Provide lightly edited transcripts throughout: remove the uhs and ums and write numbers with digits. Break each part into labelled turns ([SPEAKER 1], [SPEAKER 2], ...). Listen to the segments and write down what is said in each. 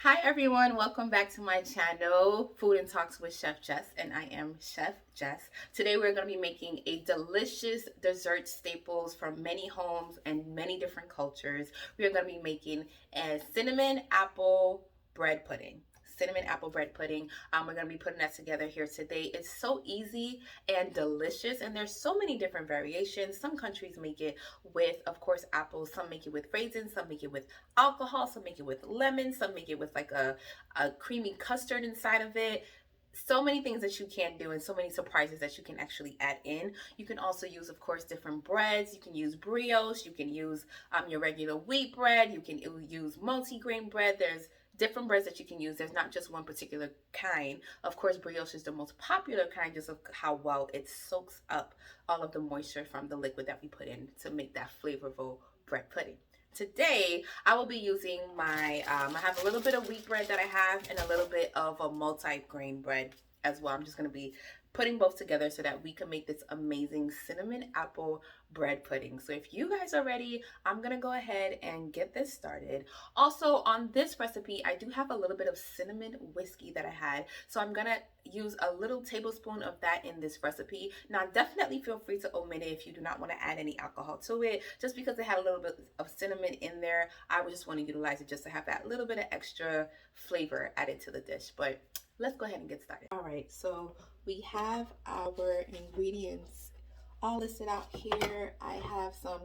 [SPEAKER 1] Hi everyone, welcome back to my channel, Food and Talks with Chef Jess, and I am Chef Jess. Today we're going to be making a delicious dessert staples from many homes and many different cultures. We are going to be making a cinnamon apple bread pudding. Cinnamon apple bread pudding. We're going to be putting that together here today. It's so easy and delicious, and there's so many different variations. Some countries make it with, of course, apples. Some make it with raisins. Some make it with alcohol. Some make it with lemon. Some make it with like a creamy custard inside of it. So many things that you can do and so many surprises that you can actually add in. You can also use, of course, different breads. You can use brioche. You can use your regular wheat bread. You can use multi-grain bread. There's different breads that you can use. There's not just one particular kind. Of course, brioche is the most popular kind just of how well it soaks up all of the moisture from the liquid that we put in to make that flavorful bread pudding. Today, I will be using I have a little bit of wheat bread that I have and a little bit of a multi-grain bread as well. I'm just going to be putting both together so that we can make this amazing cinnamon apple bread pudding. So if you guys are ready, I'm going to go ahead and get this started. Also, on this recipe, I do have a little bit of cinnamon whiskey that I had. So I'm going to use a little tablespoon of that in this recipe. Now, definitely feel free to omit it if you do not want to add any alcohol to it. Just because it had a little bit of cinnamon in there, I would just want to utilize it just to have that little bit of extra flavor added to the dish. But let's go ahead and get started. All right, so we have our ingredients all listed out here. I have some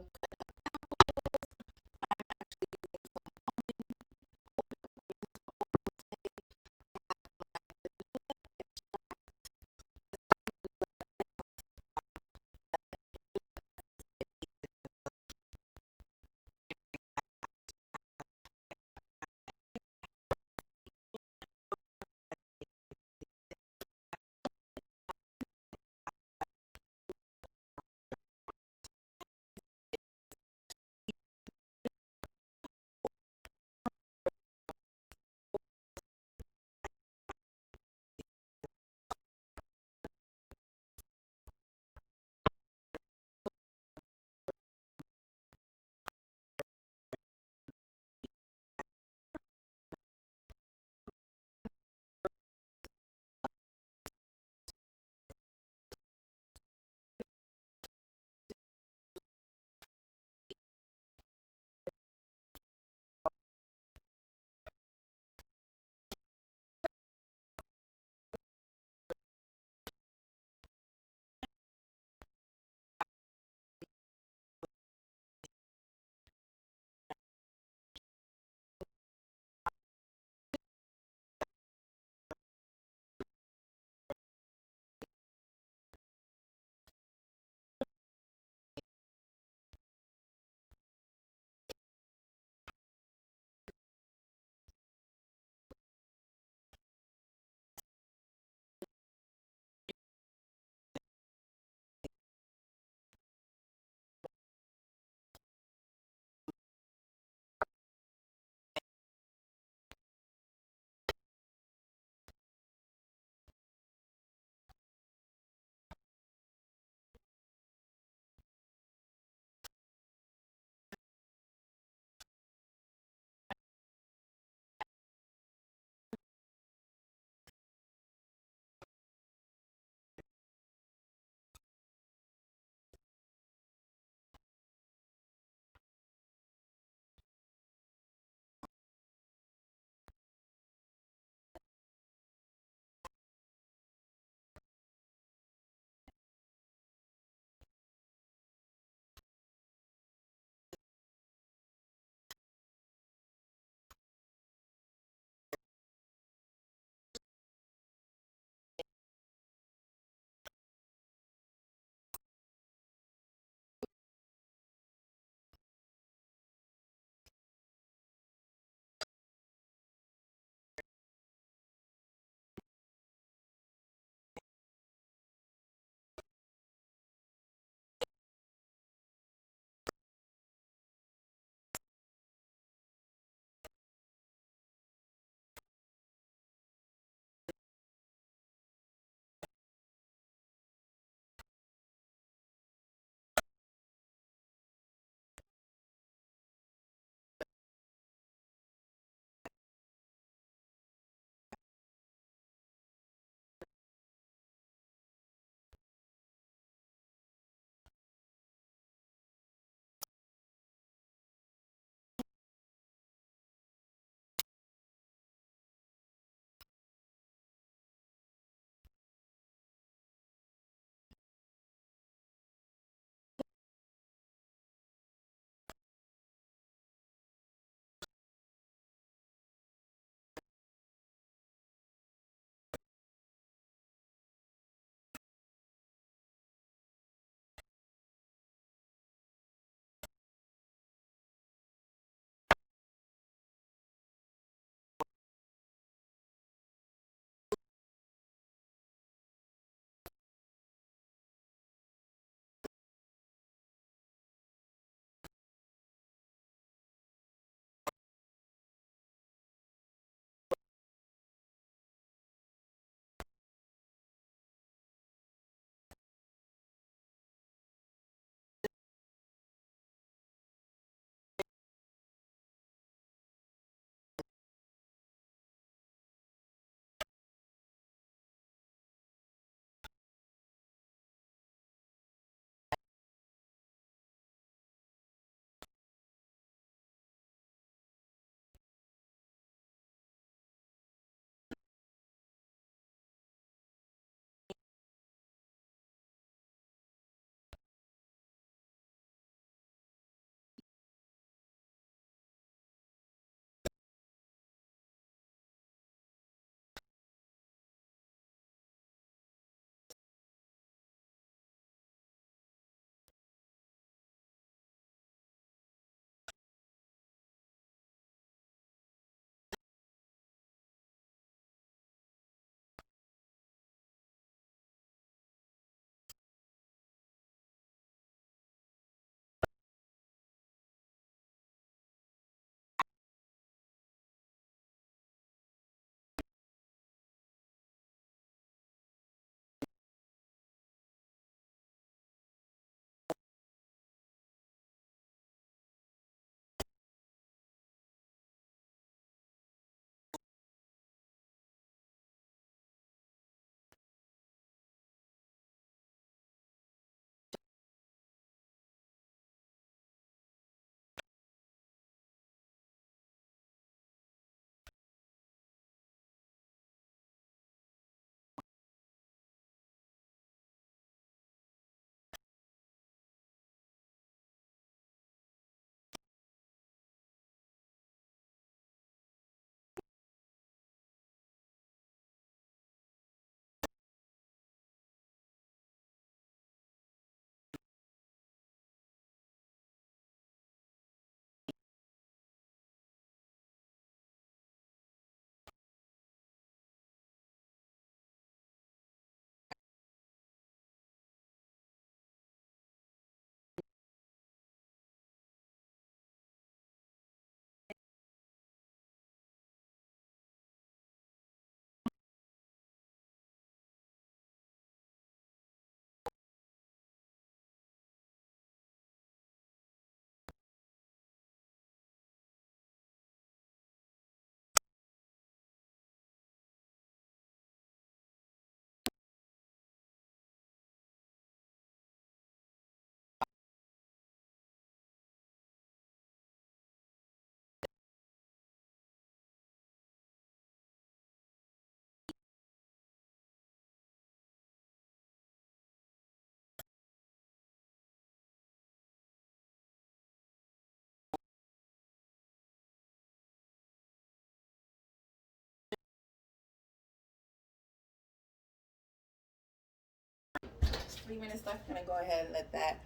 [SPEAKER 1] 3 minutes left. I'm gonna go ahead and let that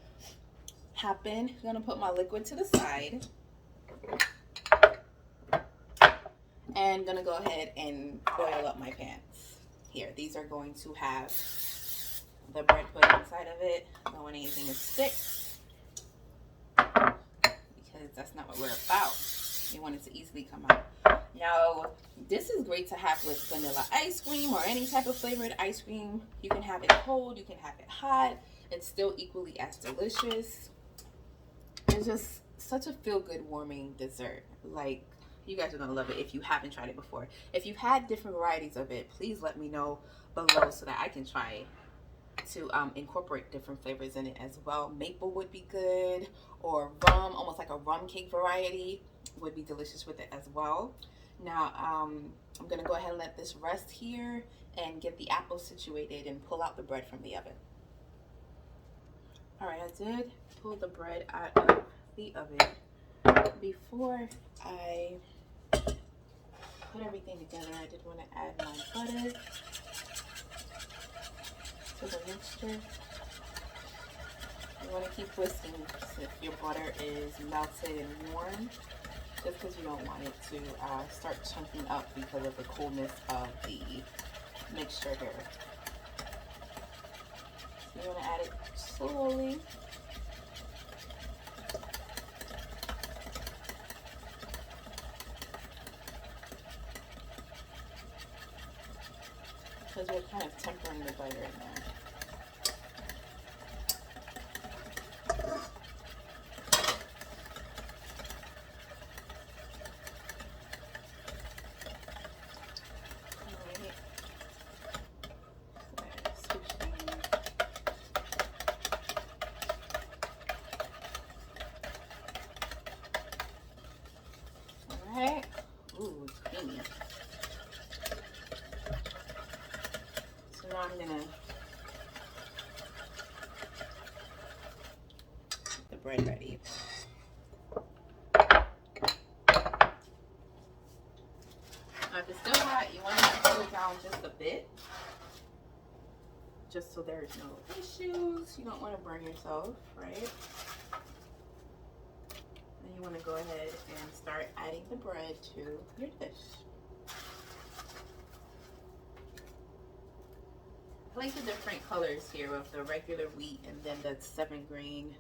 [SPEAKER 1] happen. I'm gonna put my liquid to the side and gonna go ahead and oil up my pans. Here, these are going to have the bread pudding inside of it. Don't want anything to stick because that's not what we're about. We want it to easily come out. Now, this is great to have with vanilla ice cream or any type of flavored ice cream. You can have it cold, you can have it hot. It's still equally as delicious. It's just such a feel-good warming dessert. Like, you guys are gonna love it if you haven't tried it before. If you've had different varieties of it, please let me know below so that I can try to incorporate different flavors in it as well. Maple would be good, or rum, almost like a rum cake variety would be delicious with it as well. Now I'm gonna go ahead and let this rest here and get the apples situated and pull out the bread from the oven. All right, I did pull the bread out of the oven. Before I put everything together, I did want to add my butter to the mixture. You want to keep whisking if your butter is melted and warm, just because you don't want it to start chunking up because of the coolness of the mixture here. So you want to add it slowly. Because we're kind of tempering the butter in there. Alright. Ooh, it's creamy. So now I'm gonna get the bread ready. Now if it's still hot, you want to cool it down just a bit, just so there's no issues. You don't want to burn yourself, right? Then you want to go ahead and start adding the bread to your dish. I like the different colors here of the regular wheat and then the 7-grain.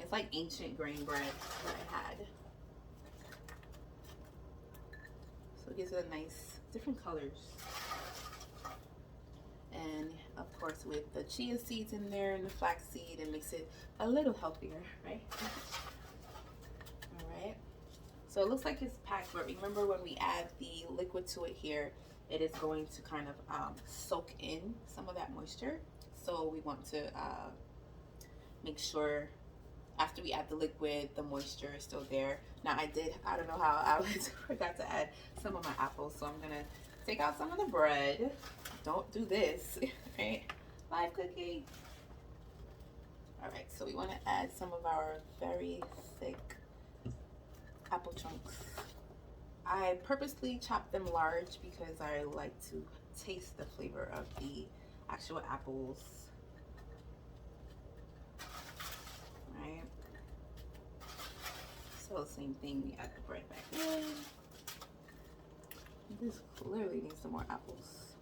[SPEAKER 1] It's like ancient grain bread that I had. So it gives it a nice, different colors. And of course with the chia seeds in there and the flax seed, it makes it a little healthier, right? Alright. So it looks like it's packed, but remember when we add the liquid to it here, it is going to kind of soak in some of that moisture. So we want to make sure after we add the liquid, the moisture is still there. Now I don't know how I forgot to add some of my apples, so I'm gonna take out some of the bread. Don't do this, right? Live cooking. All right, so we want to add some of our very thick apple chunks. I purposely chopped them large because I like to taste the flavor of the actual apples. Right. So same thing, we add the bread back in. This clearly needs some more apples.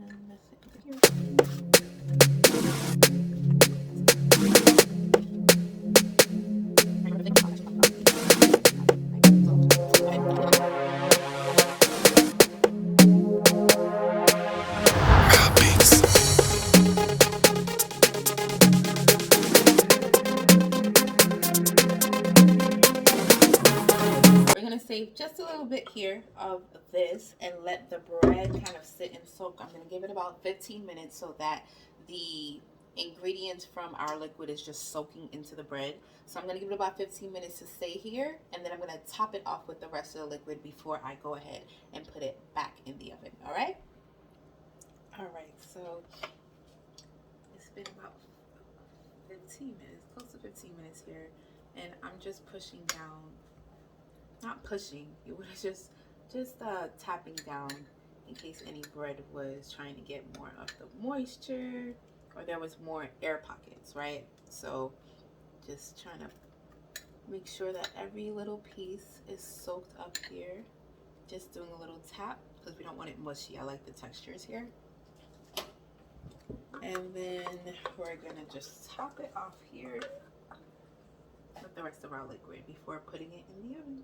[SPEAKER 1] And that's it here. Save just a little bit here of this and let the bread kind of sit and soak. I'm going to give it about 15 minutes so that the ingredients from our liquid is just soaking into the bread. So I'm going to give it about 15 minutes to stay here, and then I'm going to top it off with the rest of the liquid before I go ahead and put it back in the oven. All right, so it's been about 15 minutes, close to 15 minutes here, and I'm just pushing down, not pushing, it was just tapping down in case any bread was trying to get more of the moisture or there was more air pockets, right? So just trying to make sure that every little piece is soaked up here. Just doing a little tap because we don't want it mushy. I like the textures here. And then we're gonna just top it off here with the rest of our liquid before putting it in the oven.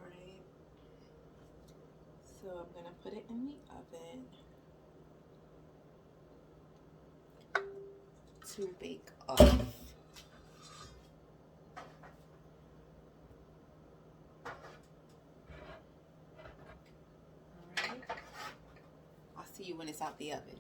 [SPEAKER 1] Alright, so I'm gonna put it in the oven to bake up. Alright, I'll see you when it's out the oven.